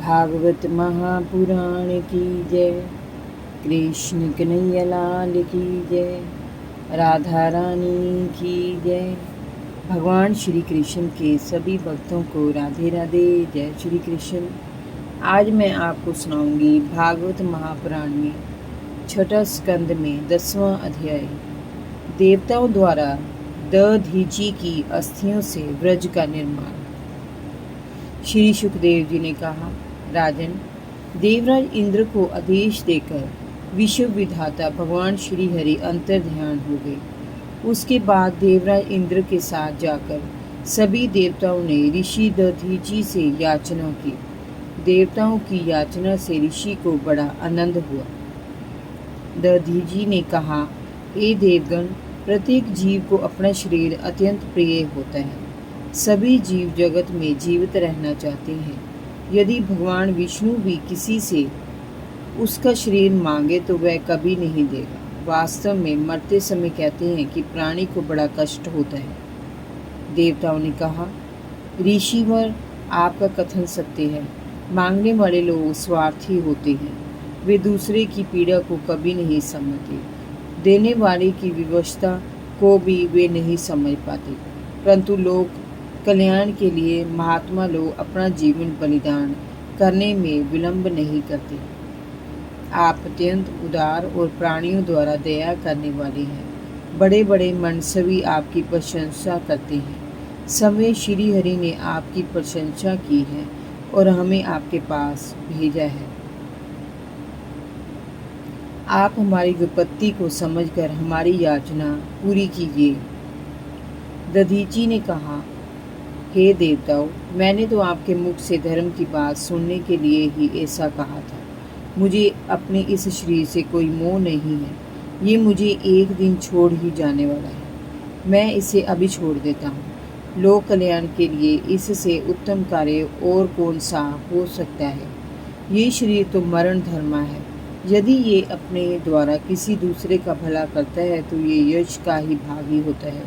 भागवत महापुराण की जय। कृष्ण कन्हैया लाल की जय। राधा रानी की जय। भगवान श्री कृष्ण के सभी भक्तों को राधे राधे, जय श्री कृष्ण। आज मैं आपको सुनाऊंगी भागवत महापुराण में छठा स्कंद में 10वां अध्याय, देवताओं द्वारा दधीचि की अस्थियों से व्रज का निर्माण। श्री सुखदेव जी ने कहा, राजन, देवराज इंद्र को आदेश देकर विश्व विधाता भगवान श्री हरि अंतर ध्यान हो गए। उसके बाद देवराज इंद्र के साथ जाकर सभी देवताओं ने ऋषि दधीचि से याचना की। देवताओं की याचना से ऋषि को बड़ा आनंद हुआ। दधीचि ने कहा, ए देवगण, प्रत्येक जीव को अपना शरीर अत्यंत प्रिय होता है। सभी जीव जगत में जीवित रहना चाहते हैं। यदि भगवान विष्णु भी किसी से उसका शरीर मांगे तो वह कभी नहीं देगा। वास्तव में मरते समय कहते हैं कि प्राणी को बड़ा कष्ट होता है। देवताओं ने कहा, ऋषिवर, आपका कथन सत्य है। मांगने वाले लोग स्वार्थी होते हैं। वे दूसरे की पीड़ा को कभी नहीं समझते। देने वाले की विवशता को भी वे नहीं समझ पाते। परंतु लोग कल्याण के लिए महात्मा लोग अपना जीवन बलिदान करने में विलंब नहीं करते। आप अत्यंत उदार और प्राणियों द्वारा दया करने वाले हैं। बड़े बड़े मनसवी आपकी प्रशंसा करते हैं। समय श्री हरि ने आपकी प्रशंसा की है और हमें आपके पास भेजा है। आप हमारी विपत्ति को समझकर हमारी याचना पूरी कीजिए। दधीचि ने कहा, हे देवताओं, मैंने तो आपके मुख से धर्म की बात सुनने के लिए ही ऐसा कहा था। मुझे अपने इस शरीर से कोई मोह नहीं है। ये मुझे एक दिन छोड़ ही जाने वाला है। मैं इसे अभी छोड़ देता हूँ। लोक कल्याण के लिए इससे उत्तम कार्य और कौन सा हो सकता है। ये शरीर तो मरण धर्मा है। यदि ये अपने द्वारा किसी दूसरे का भला करता है तो ये यश का ही भागी होता है।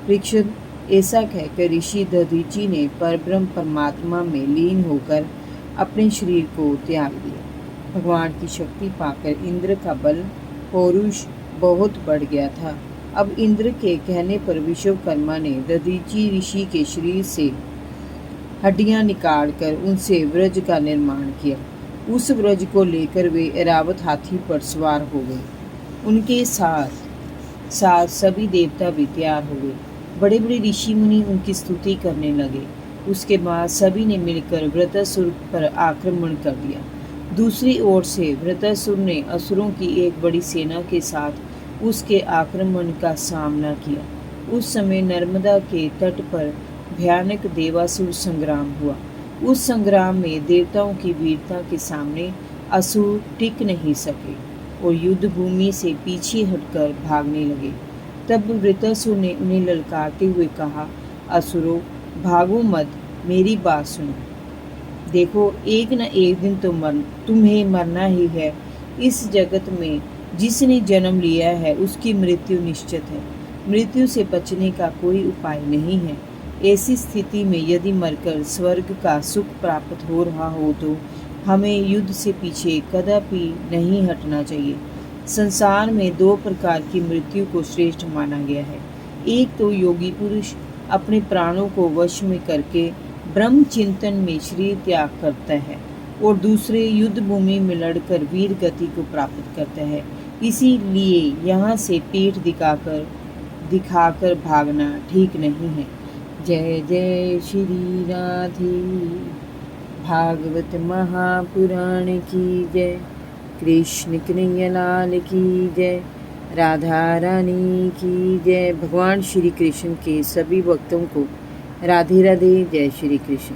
परीक्षित, ऐसा कहकर ऋषि दधीचि ने परब्रह्म परमात्मा में लीन होकर अपने शरीर को त्याग दिया। भगवान की शक्ति पाकर इंद्र का बल पौरुष बहुत बढ़ गया था। अब इंद्र के कहने पर विश्वकर्मा ने दधीचि ऋषि के शरीर से हड्डियां निकालकर उनसे व्रज का निर्माण किया। उस व्रज को लेकर वे ऐरावत हाथी पर सवार हो गए। उनके साथ साथ सभी देवता भी तैयार हो गए। बड़े बड़े ऋषि मुनि उनकी स्तुति करने लगे। उसके बाद सभी ने मिलकर वृत्रासुर पर आक्रमण कर दिया। दूसरी ओर से वृत्रासुर ने असुरों की एक बड़ी सेना के साथ उसके आक्रमण का सामना किया। उस समय नर्मदा के तट पर भयानक देवासुर संग्राम हुआ। उस संग्राम में देवताओं की वीरता के सामने असुर टिक नहीं सके और युद्ध भूमि से पीछे हटकर भागने लगे। तब वृत्रासुर ने उन्हें ललकारते हुए कहा, असुरों, भागो मत, मेरी बात सुनो। देखो, एक न एक दिन तो तुम्हें मरना ही है। इस जगत में जिसने जन्म लिया है उसकी मृत्यु निश्चित है। मृत्यु से बचने का कोई उपाय नहीं है। ऐसी स्थिति में यदि मरकर स्वर्ग का सुख प्राप्त हो रहा हो तो हमें युद्ध से पीछे कदापि नहीं हटना चाहिए। संसार में दो प्रकार की मृत्यु को श्रेष्ठ माना गया है। एक तो योगी पुरुष अपने प्राणों को वश में करके ब्रह्म चिंतन में शरीर त्याग करता है और दूसरे युद्ध भूमि में लड़कर वीर गति को प्राप्त करता है। इसीलिए यहाँ से पीठ दिखाकर भागना ठीक नहीं है। जय जय श्री राधे। भागवत महापुराण की जय। कृष्ण कन्हैया लाल की जय। राधा रानी की जय। भगवान श्री कृष्ण के सभी भक्तों को राधे राधे, जय श्री कृष्ण।